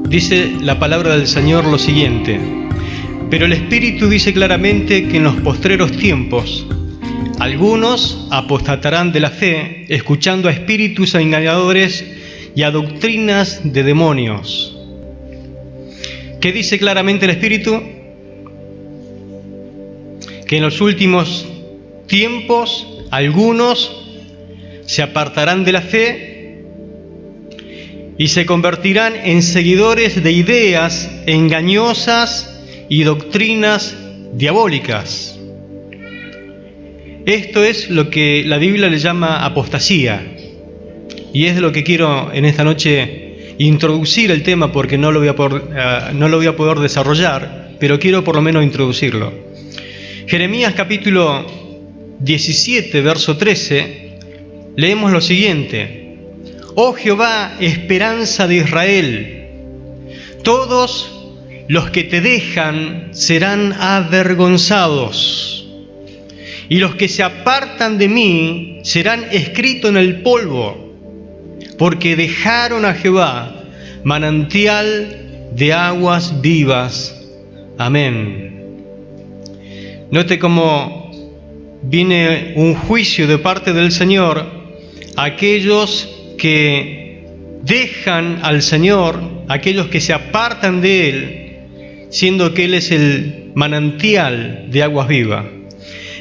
dice la palabra del Señor lo siguiente: pero el Espíritu dice claramente que en los postreros tiempos algunos apostatarán de la fe, escuchando a espíritus engañadores y a doctrinas de demonios. ¿Qué dice claramente el Espíritu? Que en los últimos tiempos algunos se apartarán de la fe y se convertirán en seguidores de ideas engañosas y doctrinas diabólicas. Esto es lo que la Biblia le llama apostasía, y es de lo que quiero en esta noche introducir el tema, porque no lo voy a poder desarrollar, pero quiero por lo menos introducirlo. Jeremías capítulo 17, verso 13, leemos lo siguiente: Oh Jehová, esperanza de Israel, todos los que te dejan serán avergonzados, y los que se apartan de mí serán escritos en el polvo, porque dejaron a Jehová, manantial de aguas vivas. Amén. Note cómo viene un juicio de parte del Señor a aquellos que dejan al Señor, aquellos que se apartan de Él, siendo que Él es el manantial de aguas vivas.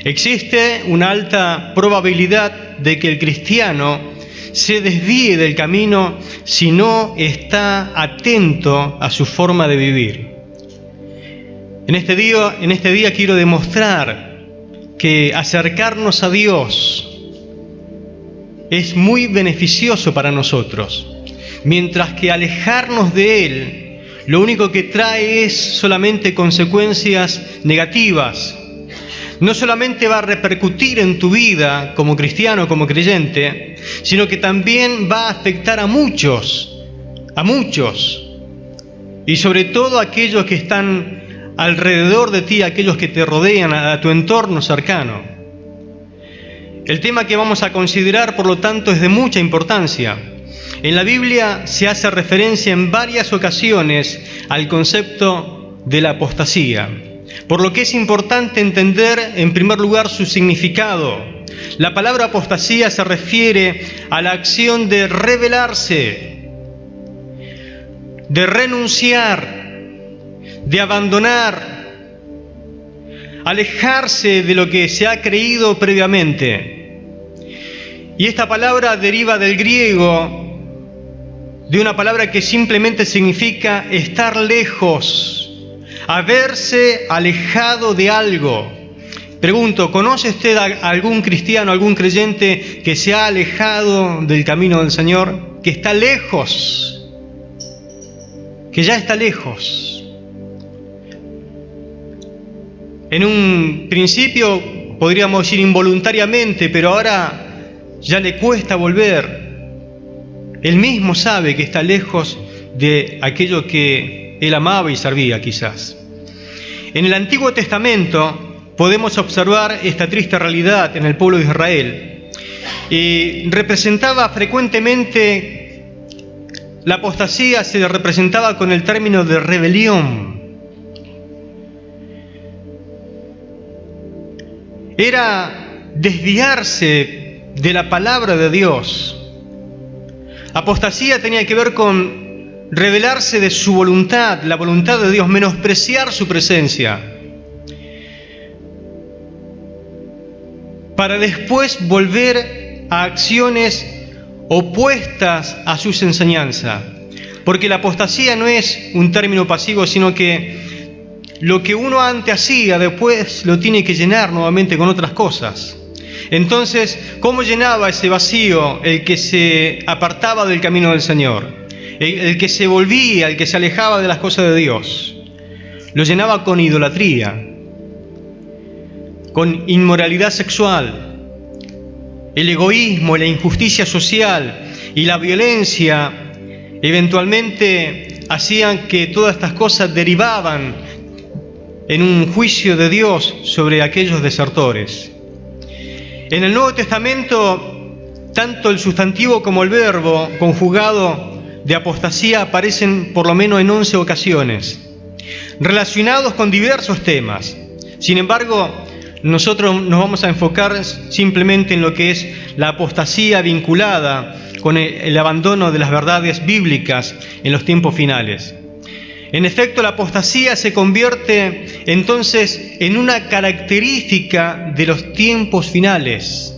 Existe una alta probabilidad de que el cristiano se desvíe del camino si no está atento a su forma de vivir. En este día quiero demostrar que acercarnos a Dios es muy beneficioso para nosotros, mientras que alejarnos de Él lo único que trae es solamente consecuencias negativas. No solamente va a repercutir en tu vida como cristiano, como creyente, sino que también va a afectar a muchos, y sobre todo a aquellos que están alrededor de ti, aquellos que te rodean, a tu entorno cercano. El tema que vamos a considerar, por lo tanto, es de mucha importancia. En la Biblia se hace referencia en varias ocasiones al concepto de la apostasía, por lo que es importante entender en primer lugar su significado. La palabra apostasía se refiere a la acción de rebelarse, de renunciar, de abandonar, alejarse de lo que se ha creído previamente. Y esta palabra deriva del griego, de una palabra que simplemente significa estar lejos, haberse alejado de algo. Pregunto, ¿conoce usted a algún cristiano, algún creyente que se ha alejado del camino del Señor? Que está lejos, que ya está lejos. En un principio podríamos decir involuntariamente, pero ahora ya le cuesta volver. Él mismo sabe que está lejos de aquello que él amaba y servía quizás. En el Antiguo Testamento podemos observar esta triste realidad en el pueblo de Israel. Y representaba frecuentemente, la apostasía se representaba con el término de rebelión. Era desviarse de la palabra de Dios. Apostasía tenía que ver con rebelarse de su voluntad, la voluntad de Dios, menospreciar su presencia, para después volver a acciones opuestas a sus enseñanzas. Porque la apostasía no es un término pasivo, sino que lo que uno antes hacía, después lo tiene que llenar nuevamente con otras cosas. Entonces, ¿cómo llenaba ese vacío el que se apartaba del camino del Señor? El que se volvía, el que se alejaba de las cosas de Dios. Lo llenaba con idolatría, con inmoralidad sexual, el egoísmo, la injusticia social y la violencia. Eventualmente hacían que todas estas cosas derivaban en un juicio de Dios sobre aquellos desertores. En el Nuevo Testamento, tanto el sustantivo como el verbo conjugado de apostasía aparecen por lo menos en 11 ocasiones, relacionados con diversos temas. Sin embargo, nosotros nos vamos a enfocar simplemente en lo que es la apostasía vinculada con el abandono de las verdades bíblicas en los tiempos finales. En efecto, la apostasía se convierte entonces en una característica de los tiempos finales.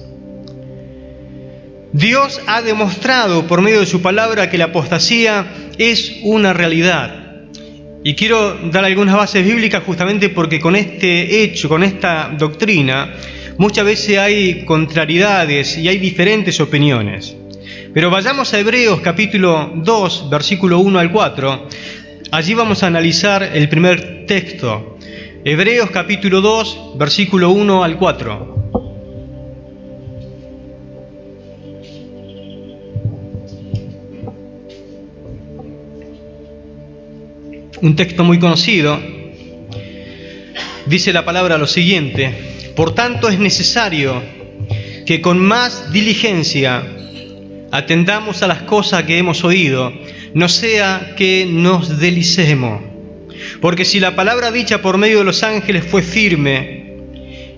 Dios ha demostrado por medio de su palabra que la apostasía es una realidad. Y quiero dar algunas bases bíblicas justamente porque con este hecho, con esta doctrina, muchas veces hay contrariedades y hay diferentes opiniones. Pero vayamos a Hebreos capítulo 2, versículo 1 al 4. Allí vamos a analizar el primer texto. Hebreos capítulo 2, versículo 1 al 4. Un texto muy conocido. Dice la palabra lo siguiente: por tanto es necesario que con más diligencia atendamos a las cosas que hemos oído, no sea que nos deslicemos. Porque si la palabra dicha por medio de los ángeles fue firme,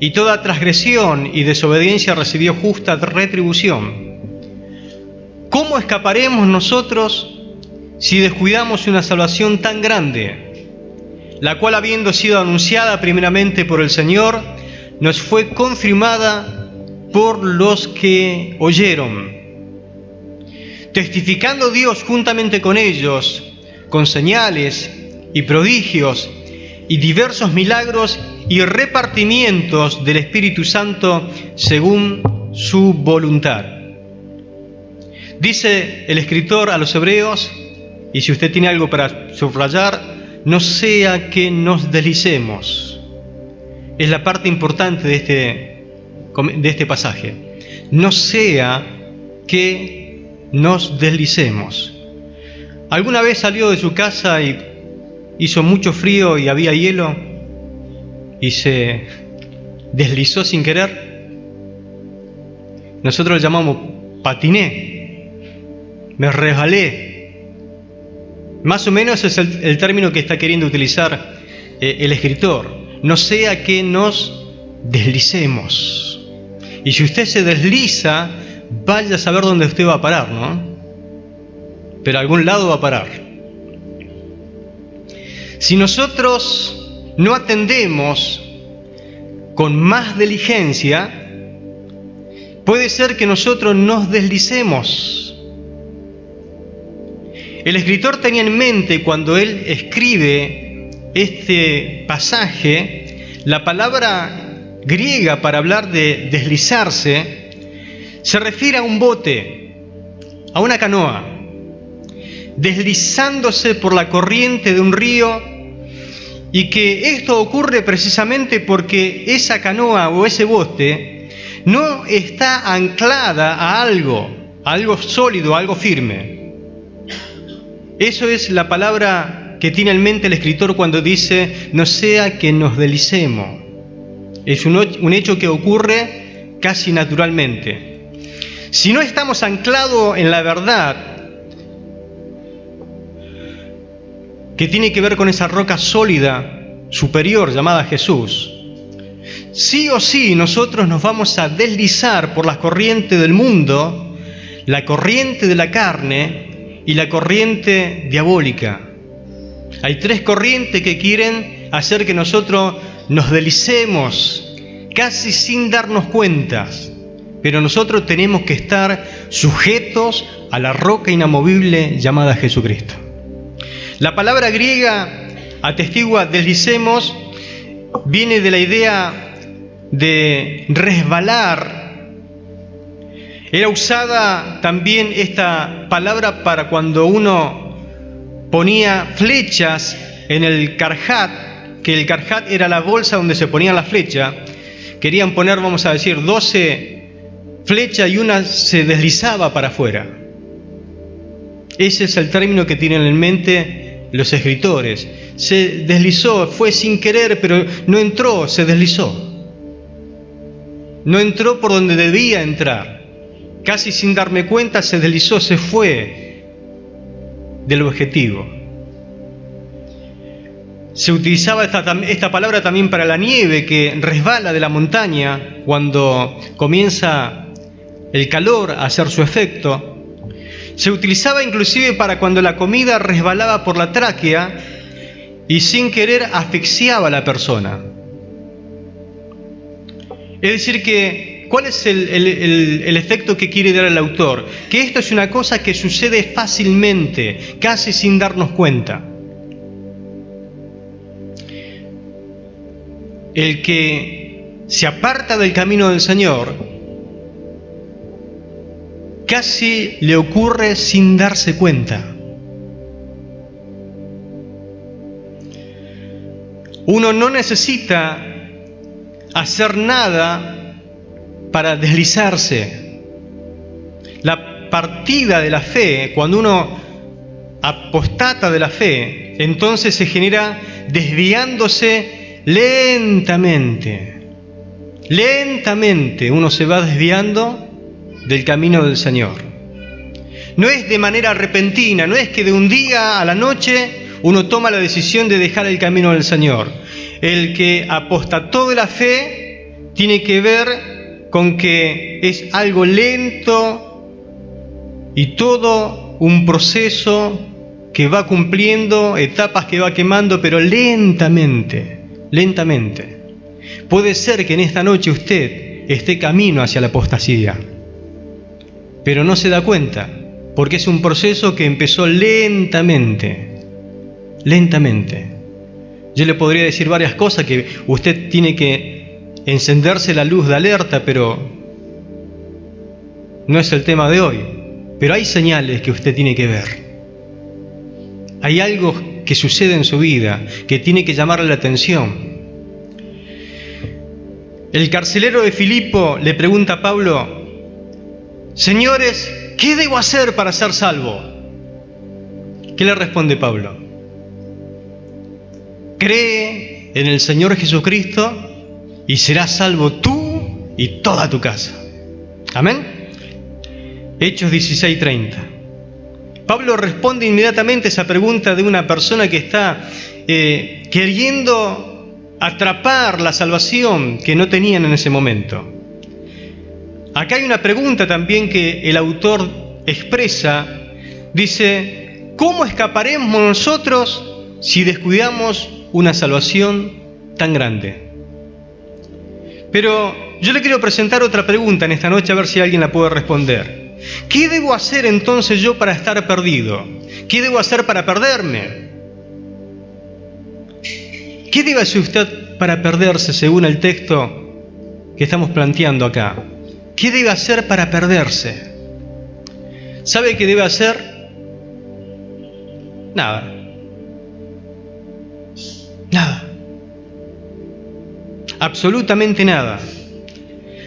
y toda transgresión y desobediencia recibió justa retribución, ¿cómo escaparemos nosotros si descuidamos una salvación tan grande, la cual, habiendo sido anunciada primeramente por el Señor, nos fue confirmada por los que oyeron, testificando Dios juntamente con ellos, con señales y prodigios y diversos milagros y repartimientos del Espíritu Santo según su voluntad? Dice el escritor a los Hebreos, y si usted tiene algo para subrayar, no sea que nos deslicemos. Es la parte importante de este pasaje. No sea que nos deslicemos. ¿Alguna vez salió de su casa y hizo mucho frío y había hielo y se deslizó sin querer? Nosotros lo llamamos patiné, me resbalé. Más o menos es el término que está queriendo utilizar el escritor. No sea que nos deslicemos. Y si usted se desliza, vaya a saber dónde usted va a parar, ¿no? Pero a algún lado va a parar. Si nosotros no atendemos con más diligencia, puede ser que nosotros nos deslicemos. El escritor tenía en mente, cuando él escribe este pasaje, la palabra griega para hablar de deslizarse se refiere a un bote, a una canoa, deslizándose por la corriente de un río, y que esto ocurre precisamente porque esa canoa o ese bote no está anclada a algo sólido, a algo firme. Eso es la palabra que tiene en mente el escritor cuando dice, no sea que nos deslicemos. Es un hecho que ocurre casi naturalmente. Si no estamos anclados en la verdad, que tiene que ver con esa roca sólida, superior, llamada Jesús, sí o sí nosotros nos vamos a deslizar por las corrientes del mundo, la corriente de la carne y la corriente diabólica. Hay tres corrientes que quieren hacer que nosotros nos deslicemos casi sin darnos cuenta, pero nosotros tenemos que estar sujetos a la roca inamovible llamada Jesucristo. La palabra griega atestigua deslicemos, viene de la idea de resbalar. Era usada también esta palabra para cuando uno ponía flechas en el carjat, que el carjat era la bolsa donde se ponían las flechas. Querían poner, vamos a decir, 12 flechas y una se deslizaba para afuera. Ese es el término que tienen en mente los escritores. Se deslizó, fue sin querer, pero no entró, se deslizó. No entró por donde debía entrar. Casi sin darme cuenta se deslizó, se fue. del objetivo. Se utilizaba esta palabra también para la nieve que resbala de la montaña cuando comienza el calor a hacer su efecto. Se utilizaba inclusive para cuando la comida resbalaba por la tráquea y sin querer asfixiaba a la persona. Es decir que, ¿cuál es el efecto que quiere dar el autor? Que esto es una cosa que sucede fácilmente, casi sin darnos cuenta. El que se aparta del camino del Señor casi le ocurre sin darse cuenta. Uno no necesita hacer nada para deslizarse. La partida de la fe, cuando uno apostata de la fe, entonces se genera desviándose lentamente. Lentamente uno se va desviando del camino del Señor. No es de manera repentina, no es que de un día a la noche uno toma la decisión de dejar el camino del Señor. El que apostató de la fe tiene que ver con que es algo lento y todo un proceso que va cumpliendo, etapas que va quemando, pero lentamente. Lentamente. Puede ser que en esta noche usted esté camino hacia la apostasía, pero no se da cuenta, porque es un proceso que empezó lentamente. Lentamente. Yo le podría decir varias cosas que usted tiene que encenderse la luz de alerta, pero no es el tema de hoy. Pero hay señales que usted tiene que ver. Hay algo que sucede en su vida que tiene que llamarle la atención. El carcelero de Filipo le pregunta a Pablo: Señores, ¿qué debo hacer para ser salvo? ¿Qué le responde Pablo? Cree en el Señor Jesucristo y serás salvo tú y toda tu casa. Amén. Hechos 16:30. Pablo responde inmediatamente esa pregunta de una persona que está queriendo atrapar la salvación que no tenían en ese momento. Acá hay una pregunta también que el autor expresa. Dice: ¿cómo escaparemos nosotros si descuidamos una salvación tan grande? Pero yo le quiero presentar otra pregunta en esta noche, a ver si alguien la puede responder. ¿Qué debo hacer entonces yo para estar perdido? ¿Qué debo hacer para perderme? ¿Qué debe hacer usted para perderse según el texto que estamos planteando acá? ¿Qué debe hacer para perderse? ¿Sabe qué debe hacer? Nada. Nada. Absolutamente nada.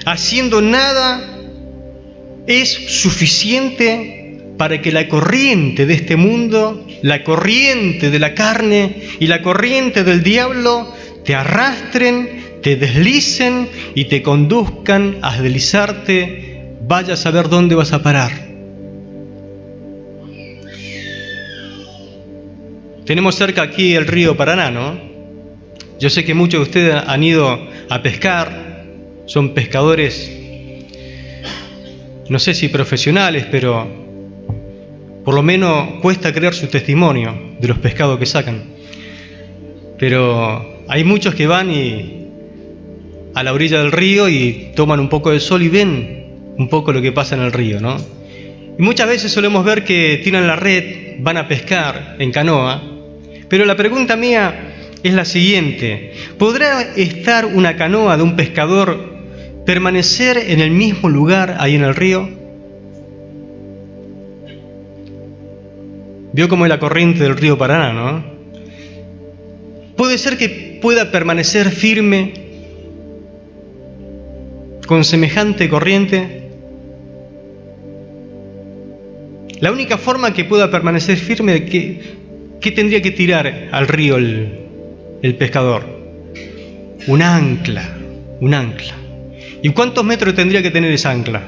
Haciendo nada es suficiente para que la corriente de este mundo, la corriente de la carne y la corriente del diablo te arrastren, te deslicen y te conduzcan a deslizarte, vaya a saber dónde vas a parar. Tenemos cerca aquí el río Paraná, ¿no? Yo sé que muchos de ustedes han ido a pescar, son pescadores, no sé si profesionales, pero por lo menos cuesta creer su testimonio de los pescados que sacan. Pero hay muchos que van a la orilla del río y toman un poco de sol y ven un poco lo que pasa en el río, ¿no? Y muchas veces solemos ver que tiran la red, van a pescar en canoa, pero la pregunta mía es la siguiente: ¿podrá estar una canoa de un pescador permanecer en el mismo lugar ahí en el río? Vio cómo es la corriente del río Paraná, ¿no? ¿Puede ser que pueda permanecer firme con semejante corriente? La única forma que pueda permanecer firme, ¿qué tendría que tirar al río el pescador? Un ancla. ¿Y cuántos metros tendría que tener esa ancla?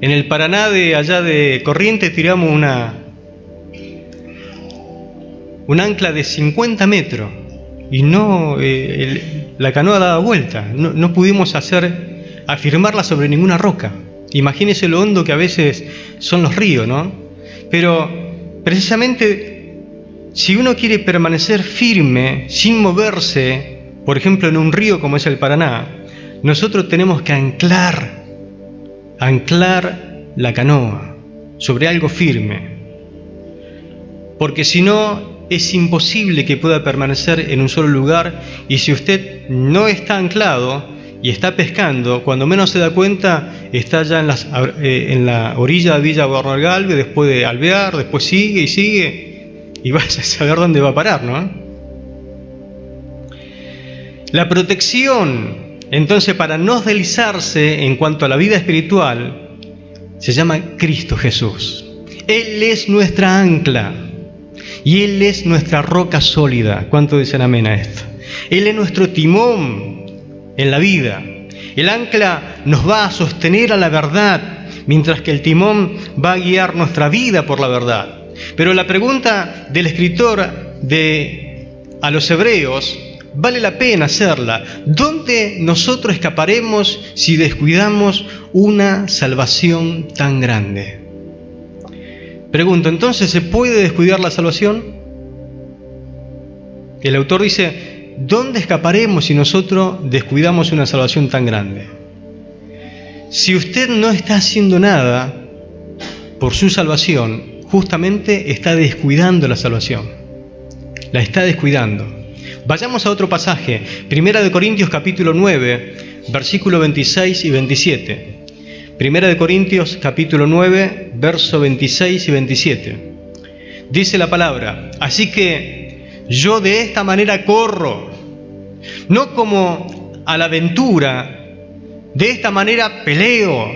en el Paraná de allá de Corrientes tiramos un ancla de 50 metros y no la canoa daba vuelta, no pudimos afirmarla sobre ninguna roca. Imagínese lo hondo que a veces son los ríos, ¿no? Pero precisamente si uno quiere permanecer firme sin moverse, por ejemplo en un río como es el Paraná, nosotros tenemos que anclar la canoa sobre algo firme, porque si no es imposible que pueda permanecer en un solo lugar. Y si usted no está anclado y está pescando, cuando menos se da cuenta está ya en la orilla de Villa Bernal Galvez, después de Alvear, después sigue y sigue y vaya a saber dónde va a parar, ¿no? La protección, entonces, para no deslizarse en cuanto a la vida espiritual, se llama Cristo Jesús. Él es nuestra ancla y Él es nuestra roca sólida. ¿Cuánto dicen amén a esto? Él es nuestro timón en la vida. El ancla nos va a sostener a la verdad, mientras que el timón va a guiar nuestra vida por la verdad. Pero la pregunta del escritor a los hebreos vale la pena hacerla. ¿Dónde nosotros escaparemos si descuidamos una salvación tan grande? Pregunto, ¿entonces se puede descuidar la salvación? El autor dice, ¿dónde escaparemos si nosotros descuidamos una salvación tan grande? Si usted no está haciendo nada por su salvación, justamente está descuidando la salvación. La está descuidando. Vayamos a otro pasaje, 1 Corintios capítulo 9, versículos 26 y 27. 1 Corintios capítulo 9, versos 26 y 27. Dice la palabra, así que yo de esta manera corro, no como a la aventura, de esta manera peleo,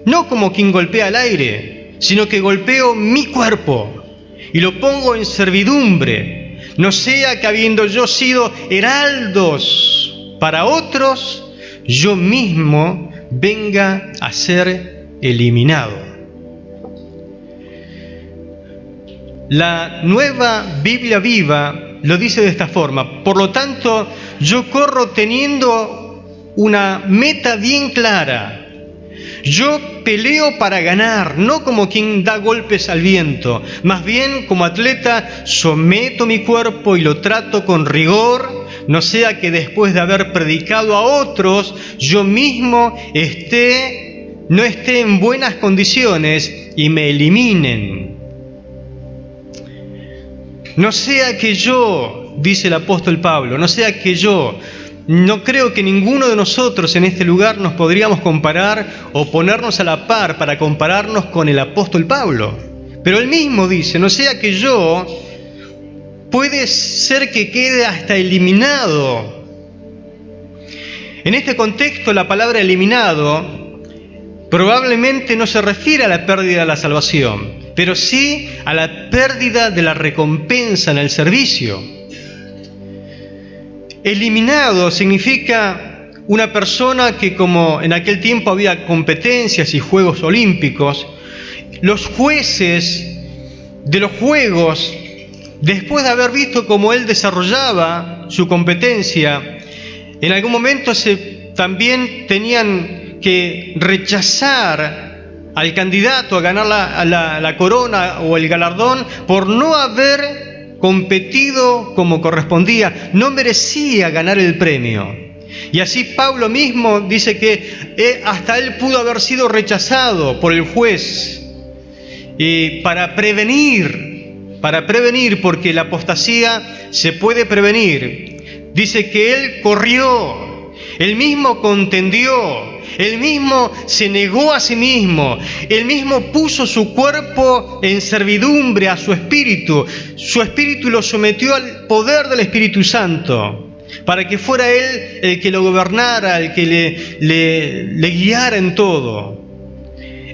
no como quien golpea el aire, sino que golpeo mi cuerpo y lo pongo en servidumbre, no sea que habiendo yo sido heraldos para otros, yo mismo venga a ser eliminado. La Nueva Biblia Viva lo dice de esta forma, por lo tanto, yo corro teniendo una meta bien clara. Yo peleo para ganar, no como quien da golpes al viento, más bien como atleta someto mi cuerpo y lo trato con rigor, no sea que después de haber predicado a otros, yo mismo no esté en buenas condiciones y me eliminen. No sea que yo, dice el apóstol Pablo, no creo que ninguno de nosotros en este lugar nos podríamos comparar o ponernos a la par para compararnos con el apóstol Pablo. Pero él mismo dice, no sea que yo puede ser que quede hasta eliminado. En este contexto, la palabra eliminado probablemente no se refiere a la pérdida de la salvación, pero sí a la pérdida de la recompensa en el servicio. Eliminado significa una persona que, como en aquel tiempo había competencias y Juegos Olímpicos, los jueces de los Juegos, después de haber visto cómo él desarrollaba su competencia, en algún momento también tenían que rechazar al candidato a ganar la corona o el galardón por no haber competido como correspondía, no merecía ganar el premio. Y así Pablo mismo dice que hasta él pudo haber sido rechazado por el juez. Y para prevenir, porque la apostasía se puede prevenir, dice que él corrió, él mismo contendió, él mismo se negó a sí mismo, él mismo puso su cuerpo en servidumbre a su espíritu lo sometió al poder del Espíritu Santo, para que fuera él el que lo gobernara, el que le guiara en todo.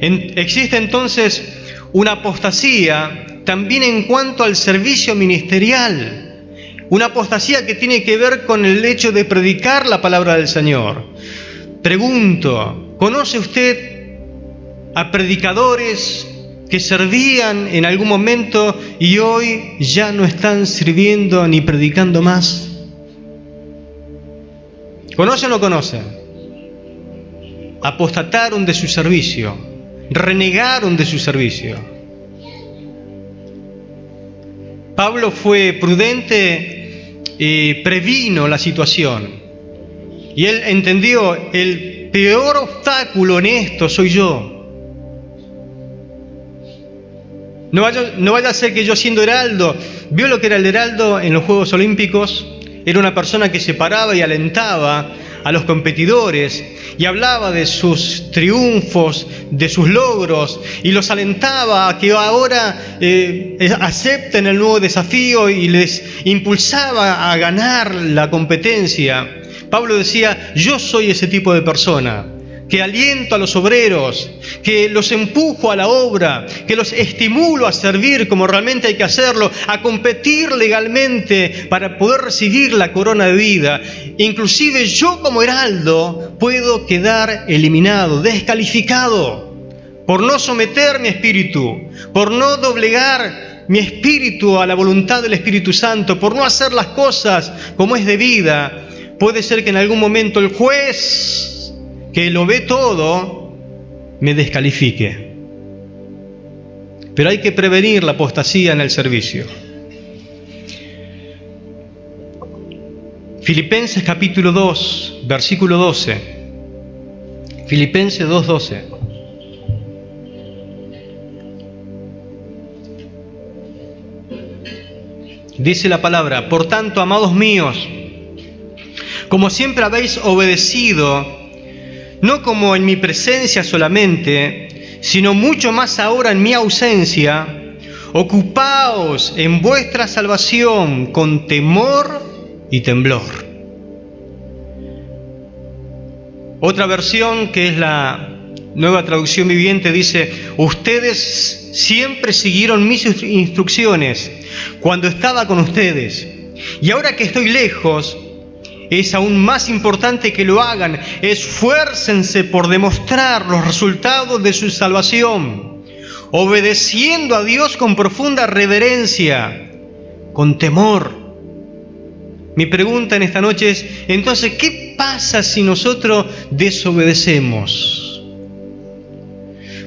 Existe entonces una apostasía también en cuanto al servicio ministerial, una apostasía que tiene que ver con el hecho de predicar la palabra del Señor. Pregunto, ¿conoce usted a predicadores que servían en algún momento y hoy ya no están sirviendo ni predicando más. ¿Conocen o no conocen? Apostataron de su servicio, renegaron de su servicio. Pablo fue prudente y previno la situación. Y él entendió, el peor obstáculo en esto soy yo. No vaya a ser que yo, siendo heraldo, ¿vio lo que era el heraldo en los Juegos Olímpicos? Era una persona que se paraba y alentaba a los competidores y hablaba de sus triunfos, de sus logros, y los alentaba a que ahora acepten el nuevo desafío y les impulsaba a ganar la competencia. Pablo decía, yo soy ese tipo de persona, que aliento a los obreros, que los empujo a la obra, que los estimulo a servir como realmente hay que hacerlo, a competir legalmente para poder recibir la corona de vida. Inclusive yo como heraldo puedo quedar eliminado, descalificado, por no someter mi espíritu, por no doblegar mi espíritu a la voluntad del Espíritu Santo, por no hacer las cosas como es debida. Puede ser que en algún momento el juez, que lo ve todo, me descalifique. Pero hay que prevenir la apostasía en el servicio. Filipenses capítulo 2, versículo 12. Filipenses 2:12. Dice la palabra, por tanto, amados míos, como siempre habéis obedecido, no como en mi presencia solamente, sino mucho más ahora en mi ausencia, ocupaos en vuestra salvación con temor y temblor. Otra versión, que es la Nueva Traducción Viviente, dice, ustedes siempre siguieron mis instrucciones cuando estaba con ustedes, y ahora que estoy lejos, es aún más importante que lo hagan. Esfuércense por demostrar los resultados de su salvación, obedeciendo a Dios con profunda reverencia, con temor. Mi pregunta en esta noche es, entonces, ¿qué pasa si nosotros desobedecemos?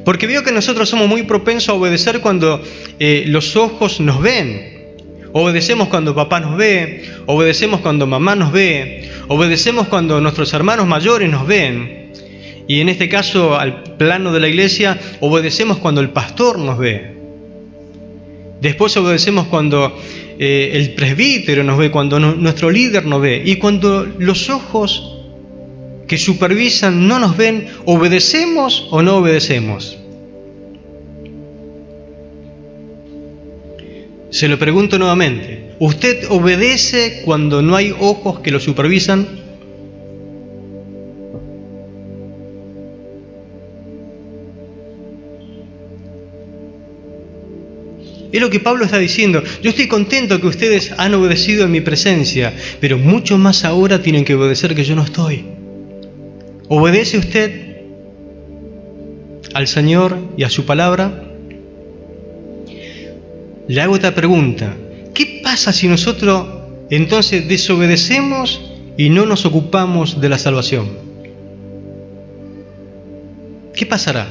Porque veo que nosotros somos muy propensos a obedecer cuando los ojos nos ven. Obedecemos cuando papá nos ve, obedecemos cuando mamá nos ve, obedecemos cuando nuestros hermanos mayores nos ven. Y en este caso, al plano de la iglesia, obedecemos cuando el pastor nos ve. Después obedecemos cuando el presbítero nos ve, cuando nuestro líder nos ve. Y cuando los ojos que supervisan no nos ven, ¿obedecemos o no obedecemos? Se lo pregunto nuevamente. ¿Usted obedece cuando no hay ojos que lo supervisan? Es lo que Pablo está diciendo. Yo estoy contento que ustedes han obedecido en mi presencia, pero mucho más ahora tienen que obedecer que yo no estoy. ¿Obedece usted al Señor y a su palabra? Le hago esta pregunta. ¿Qué pasa si nosotros entonces desobedecemos y no nos ocupamos de la salvación? ¿Qué pasará?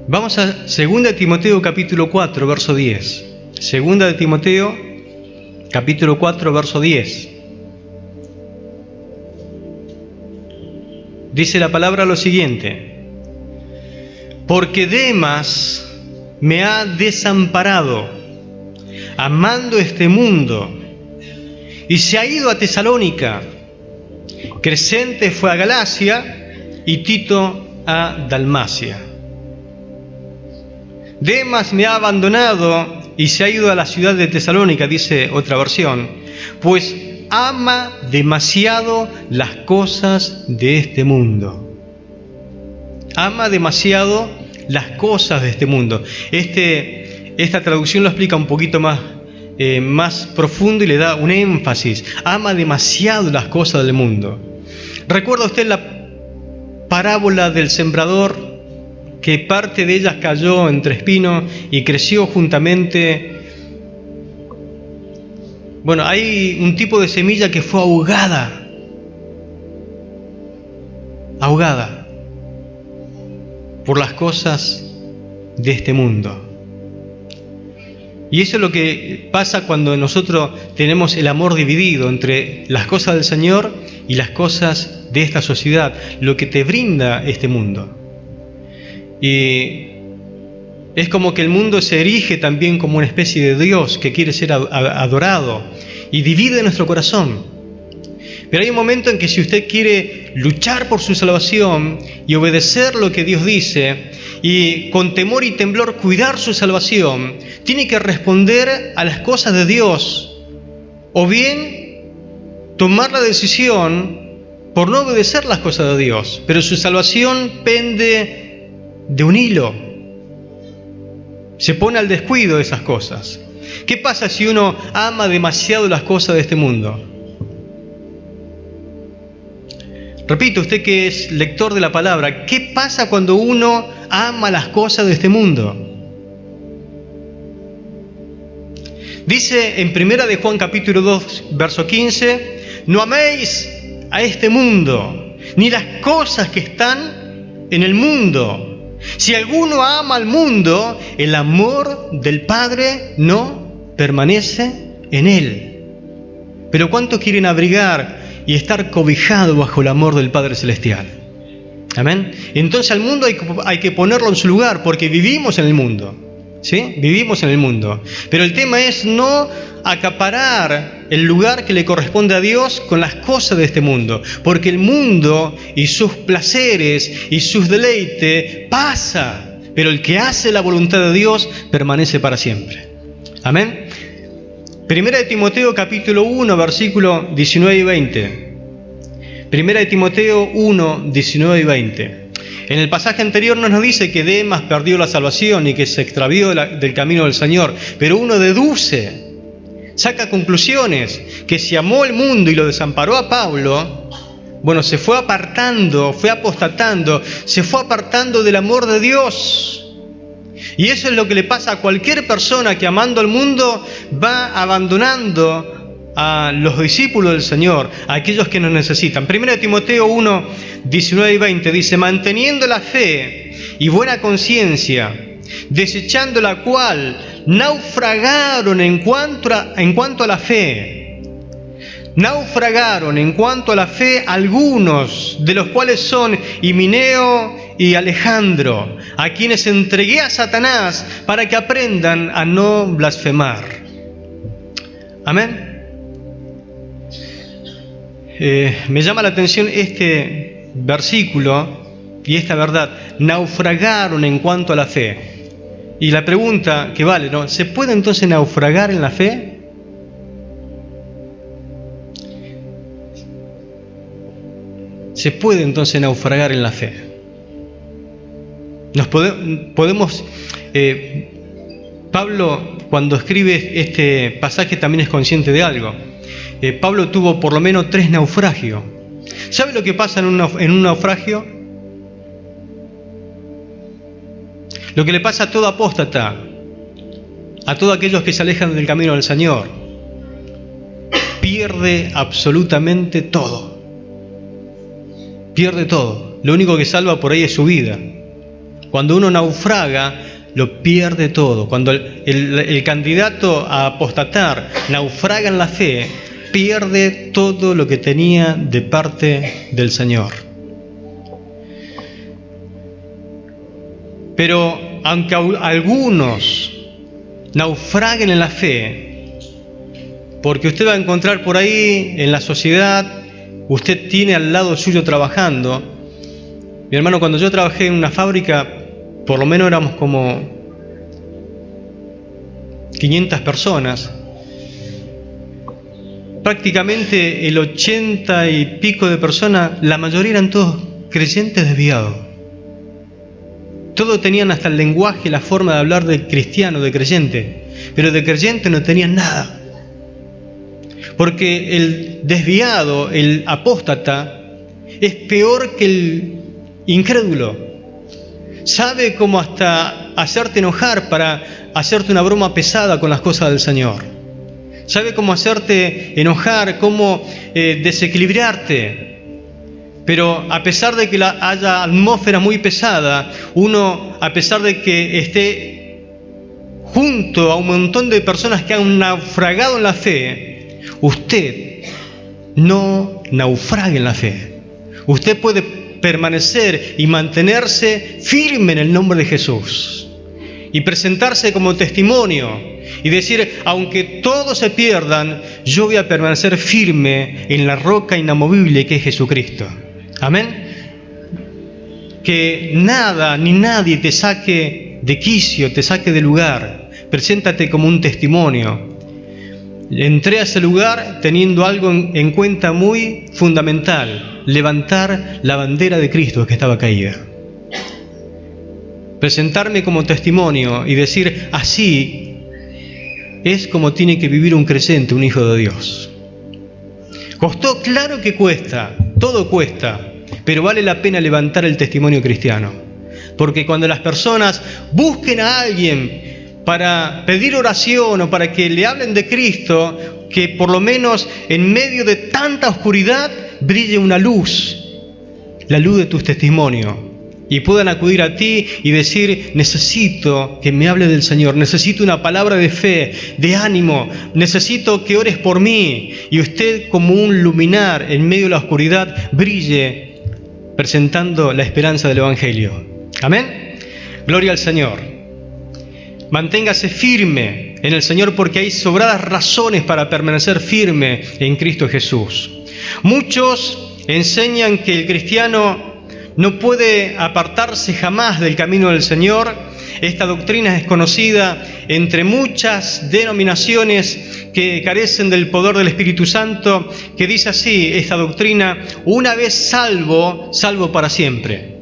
Vamos a 2 Timoteo capítulo 4, verso 10. 2 Timoteo capítulo 4, verso 10. Dice la palabra lo siguiente: porque Demas me ha desamparado, amando este mundo, y se ha ido a Tesalónica. Crescente fue a Galacia y Tito a Dalmacia. Demas me ha abandonado y se ha ido a la ciudad de Tesalónica, dice otra versión, pues ama demasiado las cosas de este mundo. Ama demasiado las cosas de este mundo. Esta traducción lo explica un poquito más más profundo y le da un énfasis. Ama demasiado las cosas del mundo. ¿Recuerda usted la parábola del sembrador? Que parte de ellas cayó entre espinos y creció juntamente. Bueno, hay un tipo de semilla que fue ahogada por las cosas de este mundo. Y eso es lo que pasa cuando nosotros tenemos el amor dividido entre las cosas del Señor y las cosas de esta sociedad, lo que te brinda este mundo. Y es como que el mundo se erige también como una especie de Dios que quiere ser adorado y divide nuestro corazón. Pero hay un momento en que si usted quiere luchar por su salvación y obedecer lo que Dios dice y con temor y temblor cuidar su salvación, tiene que responder a las cosas de Dios o bien tomar la decisión por no obedecer las cosas de Dios. Pero su salvación pende de un hilo. Se pone al descuido de esas cosas. ¿Qué pasa si uno ama demasiado las cosas de este mundo? Repito, usted que es lector de la palabra, ¿qué pasa cuando uno ama las cosas de este mundo? Dice en 1 de Juan capítulo 2, verso 15, no améis a este mundo, ni las cosas que están en el mundo. Si alguno ama al mundo, el amor del Padre no permanece en él. Pero ¿cuántos quieren abrigar y estar cobijado bajo el amor del Padre Celestial? Amén. Entonces al mundo hay que ponerlo en su lugar, porque vivimos en el mundo, ¿sí? Vivimos en el mundo. Pero el tema es no acaparar el lugar que le corresponde a Dios con las cosas de este mundo, porque el mundo y sus placeres y sus deleites pasa, pero el que hace la voluntad de Dios permanece para siempre. Amén. Primera de Timoteo capítulo 1, versículo 19 y 20. Primera de Timoteo 1, 19 y 20. En el pasaje anterior nos dice que Demas perdió la salvación y que se extravió del camino del Señor. Pero uno deduce, saca conclusiones, que si amó el mundo y lo desamparó a Pablo, bueno, se fue apartando, fue apostatando, se fue apartando del amor de Dios. Y eso es lo que le pasa a cualquier persona que amando al mundo va abandonando a los discípulos del Señor, a aquellos que nos necesitan. 1 Timoteo 1, 19 y 20 dice, manteniendo la fe y buena conciencia, desechando la cual naufragaron en cuanto a la fe. Naufragaron en cuanto a la fe algunos, de los cuales son Himeneo y Alejandro, a quienes entregué a Satanás para que aprendan a no blasfemar. Amén. Me llama la atención este versículo y esta verdad. Naufragaron en cuanto a la fe. Y la pregunta que vale, ¿no? ¿Se puede entonces naufragar en la fe? Se puede entonces naufragar en la fe. Pablo, cuando escribe este pasaje, también es consciente de algo. Pablo tuvo por lo menos 3 naufragios. ¿Sabe lo que pasa en un naufragio? Lo que le pasa a todo apóstata, a todos aquellos que se alejan del camino del Señor. Pierde absolutamente todo. Pierde todo. Lo único que salva por ahí es su vida. Cuando uno naufraga, lo pierde todo. Cuando el candidato a apostatar naufraga en la fe, pierde todo lo que tenía de parte del Señor. Pero aunque algunos naufraguen en la fe, porque usted va a encontrar por ahí en la sociedad, usted tiene al lado suyo trabajando. Mi hermano, cuando yo trabajé en una fábrica, por lo menos éramos como 500 personas. Prácticamente el 80 y pico de personas, la mayoría eran todos creyentes desviados. Todos tenían hasta el lenguaje, la forma de hablar de cristiano, de creyente. pero de creyente no tenían nada. Porque el desviado, el apóstata, es peor que el incrédulo. Sabe cómo hasta hacerte enojar para hacerte una broma pesada con las cosas del Señor. Sabe cómo hacerte enojar, cómo desequilibrarte. Pero a pesar de que haya atmósfera muy pesada, uno, a pesar de que esté junto a un montón de personas que han naufragado en la fe, usted no naufrague en la fe. Usted puede permanecer y mantenerse firme en el nombre de Jesús y presentarse como testimonio y decir, aunque todos se pierdan, yo voy a permanecer firme en la roca inamovible que es Jesucristo. Amén. Que nada ni nadie te saque de quicio, te saque de lugar. Preséntate como un testimonio. Entré a ese lugar teniendo algo en cuenta muy fundamental: levantar la bandera de Cristo que estaba caída. Presentarme como testimonio y decir, así es como tiene que vivir un creyente, un hijo de Dios. Costó, claro que cuesta, todo cuesta, pero vale la pena levantar el testimonio cristiano. Porque cuando las personas busquen a alguien para pedir oración o para que le hablen de Cristo, que por lo menos en medio de tanta oscuridad brille una luz, la luz de tu testimonio, y puedan acudir a ti y decir, necesito que me hable del Señor, necesito una palabra de fe, de ánimo, necesito que ores por mí, y usted como un luminar en medio de la oscuridad brille presentando la esperanza del Evangelio. Amén. Gloria al Señor. Manténgase firme en el Señor, porque hay sobradas razones para permanecer firme en Cristo Jesús. Muchos enseñan que el cristiano no puede apartarse jamás del camino del Señor. Esta doctrina es conocida entre muchas denominaciones que carecen del poder del Espíritu Santo, que dice así, esta doctrina: una vez salvo, salvo para siempre.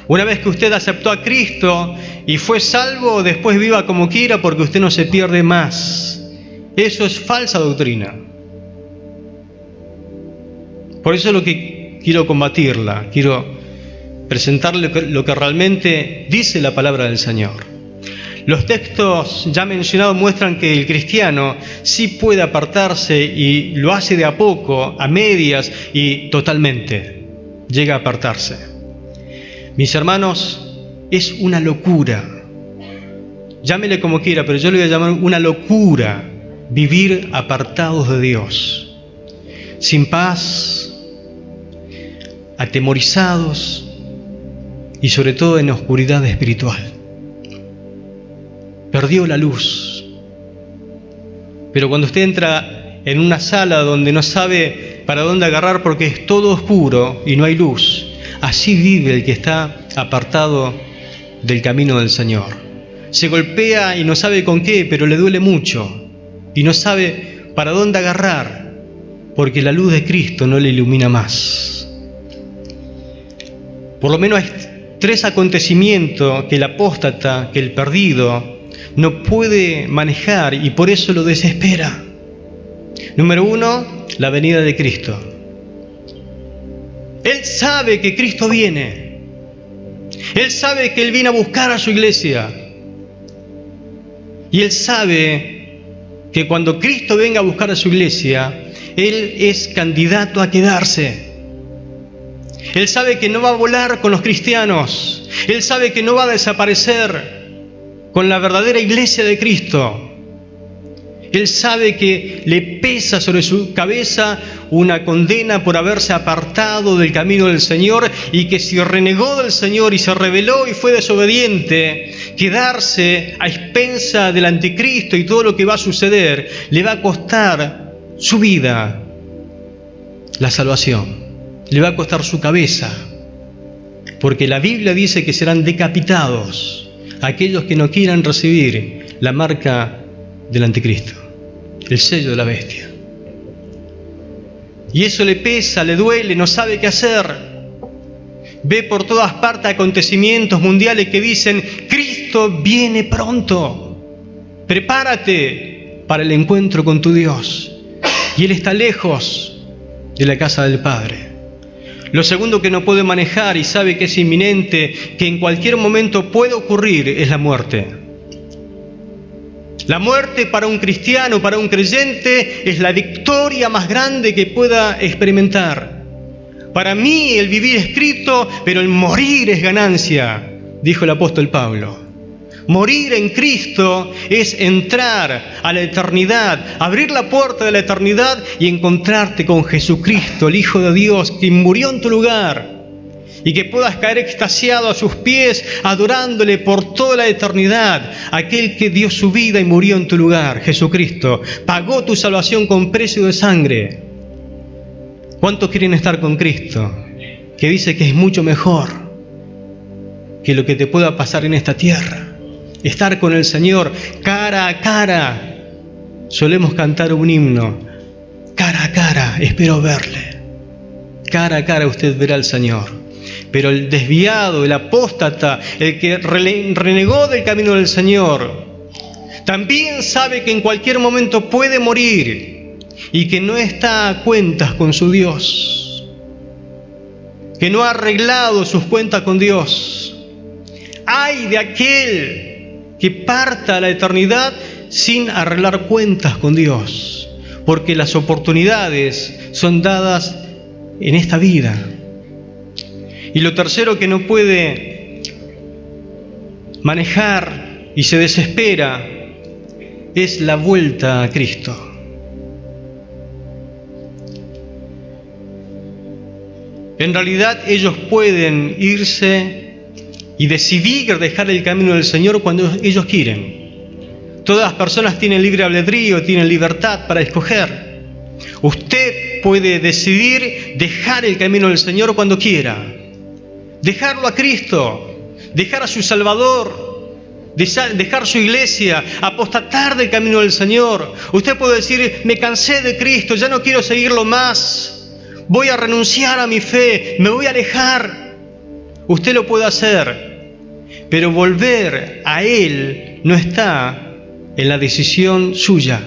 Una vez que usted aceptó a Cristo y fue salvo, después viva como quiera, porque usted no se pierde más. Eso es falsa doctrina. Por eso es lo que quiero combatirla, quiero presentarle lo que realmente dice la palabra del Señor. Los textos ya mencionados muestran que el cristiano sí puede apartarse, y lo hace de a poco, a medias y totalmente. Llega a apartarse. Mis hermanos, es una locura. Llámele como quiera, pero yo le voy a llamar una locura vivir apartados de Dios, sin paz, atemorizados y sobre todo en oscuridad espiritual. Perdió la luz. Pero cuando usted entra en una sala donde no sabe para dónde agarrar porque es todo oscuro y no hay luz, así vive el que está apartado del camino del Señor. Se golpea y no sabe con qué, pero le duele mucho y no sabe para dónde agarrar porque la luz de Cristo no le ilumina más. Por lo menos hay 3 acontecimientos que el apóstata, que el perdido, no puede manejar y por eso lo desespera. Número 1, la venida de Cristo. Él sabe que Cristo viene. Él sabe que Él viene a buscar a su iglesia. Y Él sabe que cuando Cristo venga a buscar a su iglesia, Él es candidato a quedarse. Él sabe que no va a volar con los cristianos. Él sabe que no va a desaparecer con la verdadera iglesia de Cristo. Él sabe que le pesa sobre su cabeza una condena por haberse apartado del camino del Señor, y que si renegó del Señor y se rebeló y fue desobediente, quedarse a expensa del anticristo y todo lo que va a suceder, le va a costar su vida, la salvación. Le va a costar su cabeza, porque la Biblia dice que serán decapitados aquellos que no quieran recibir la marca del anticristo, el sello de la bestia. Y eso le pesa, le duele, no sabe qué hacer. Ve por todas partes acontecimientos mundiales que dicen, Cristo viene pronto. Prepárate para el encuentro con tu Dios. Y Él está lejos de la casa del Padre. Lo segundo que no puede manejar y sabe que es inminente, que en cualquier momento puede ocurrir, es la muerte. La muerte para un cristiano, para un creyente, es la victoria más grande que pueda experimentar. Para mí el vivir es Cristo, pero el morir es ganancia, dijo el apóstol Pablo. Morir en Cristo es entrar a la eternidad, abrir la puerta de la eternidad y encontrarte con Jesucristo, el Hijo de Dios, quien murió en tu lugar, y que puedas caer extasiado a sus pies, adorándole por toda la eternidad, aquel que dio su vida y murió en tu lugar, Jesucristo, pagó tu salvación con precio de sangre. ¿Cuántos quieren estar con Cristo? Que dice que es mucho mejor que lo que te pueda pasar en esta tierra. Estar con el Señor cara a cara. Solemos cantar un himno. Cara a cara, espero verle. Cara a cara usted verá al Señor. Pero el desviado, el apóstata, el que renegó del camino del Señor, también sabe que en cualquier momento puede morir y que no está a cuentas con su Dios, que no ha arreglado sus cuentas con Dios. ¡Ay de aquel que parta a la eternidad sin arreglar cuentas con Dios! Porque las oportunidades son dadas en esta vida. Y lo tercero que no puede manejar y se desespera es la vuelta a Cristo. En realidad ellos pueden irse y decidir dejar el camino del Señor cuando ellos quieren. Todas las personas tienen libre albedrío, tienen libertad para escoger. Usted puede decidir dejar el camino del Señor cuando quiera. Dejarlo a Cristo, dejar a su Salvador, dejar su iglesia, apostatar del camino del Señor. Usted puede decir, me cansé de Cristo, ya no quiero seguirlo más. Voy a renunciar a mi fe, me voy a alejar. Usted lo puede hacer, pero volver a Él no está en la decisión suya.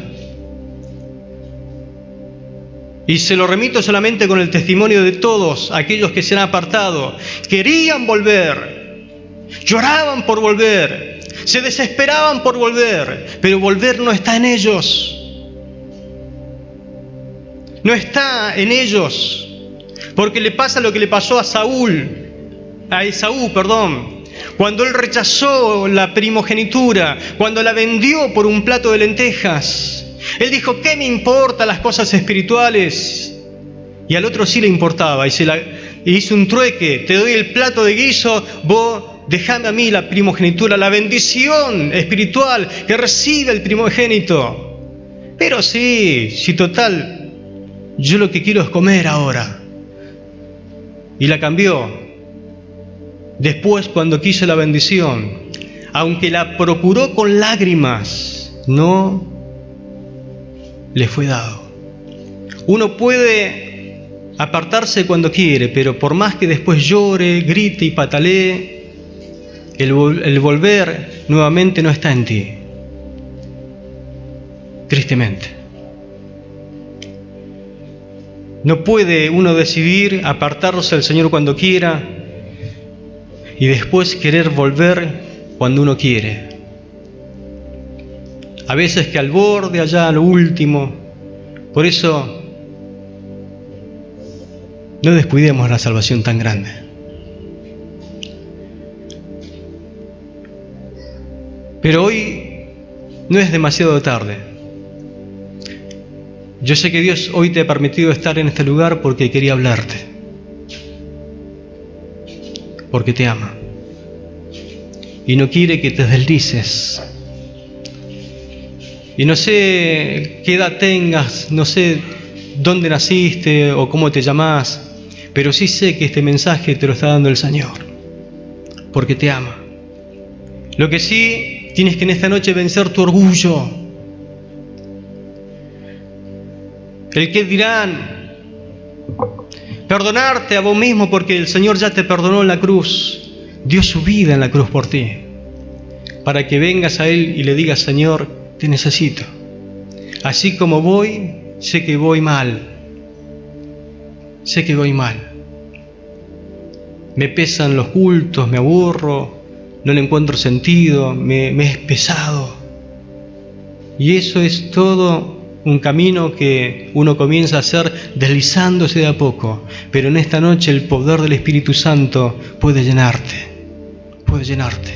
Y se lo remito solamente con el testimonio de todos aquellos que se han apartado. Querían volver, lloraban por volver, se desesperaban por volver, pero volver no está en ellos. No está en ellos, porque le pasa lo que le pasó a Esaú, cuando él rechazó la primogenitura, cuando la vendió por un plato de lentejas. Él dijo, ¿qué me importan las cosas espirituales? Y al otro sí le importaba, y hizo un trueque, te doy el plato de guiso, vos dejame a mí la primogenitura, la bendición espiritual que recibe el primogénito. Pero sí, total, yo lo que quiero es comer ahora. Y la cambió. Después, cuando quiso la bendición, aunque la procuró con lágrimas, no le fue dado. Uno puede apartarse cuando quiere, pero por más que después llore, grite y patalee, el volver nuevamente no está en ti. Tristemente. No puede uno decidir apartarse del Señor cuando quiera y después querer volver cuando uno quiere. A veces que al borde, allá a lo último. Por eso, no descuidemos la salvación tan grande. Pero hoy no es demasiado tarde. Yo sé que Dios hoy te ha permitido estar en este lugar porque quería hablarte. Porque te ama. Y no quiere que te deslices. Y no sé qué edad tengas, no sé dónde naciste o cómo te llamás, pero sí sé que este mensaje te lo está dando el Señor, porque te ama. Lo que sí, tienes que en esta noche vencer tu orgullo. El que dirán, perdonarte a vos mismo porque el Señor ya te perdonó en la cruz, dio su vida en la cruz por ti, para que vengas a Él y le digas, Señor, te necesito. Así como voy, sé que voy mal. Sé que voy mal. Me pesan los cultos, me aburro, no le encuentro sentido, me es pesado. Y eso es todo un camino que uno comienza a hacer deslizándose de a poco. Pero en esta noche el poder del Espíritu Santo puede llenarte. Puede llenarte.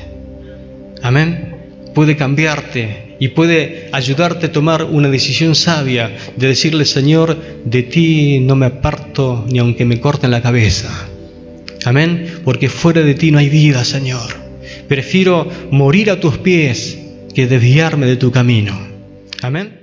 Amén. Puede cambiarte y puede ayudarte a tomar una decisión sabia de decirle: Señor, de ti no me aparto ni aunque me corten la cabeza. Amén. Porque fuera de ti no hay vida, Señor. Prefiero morir a tus pies que desviarme de tu camino. Amén.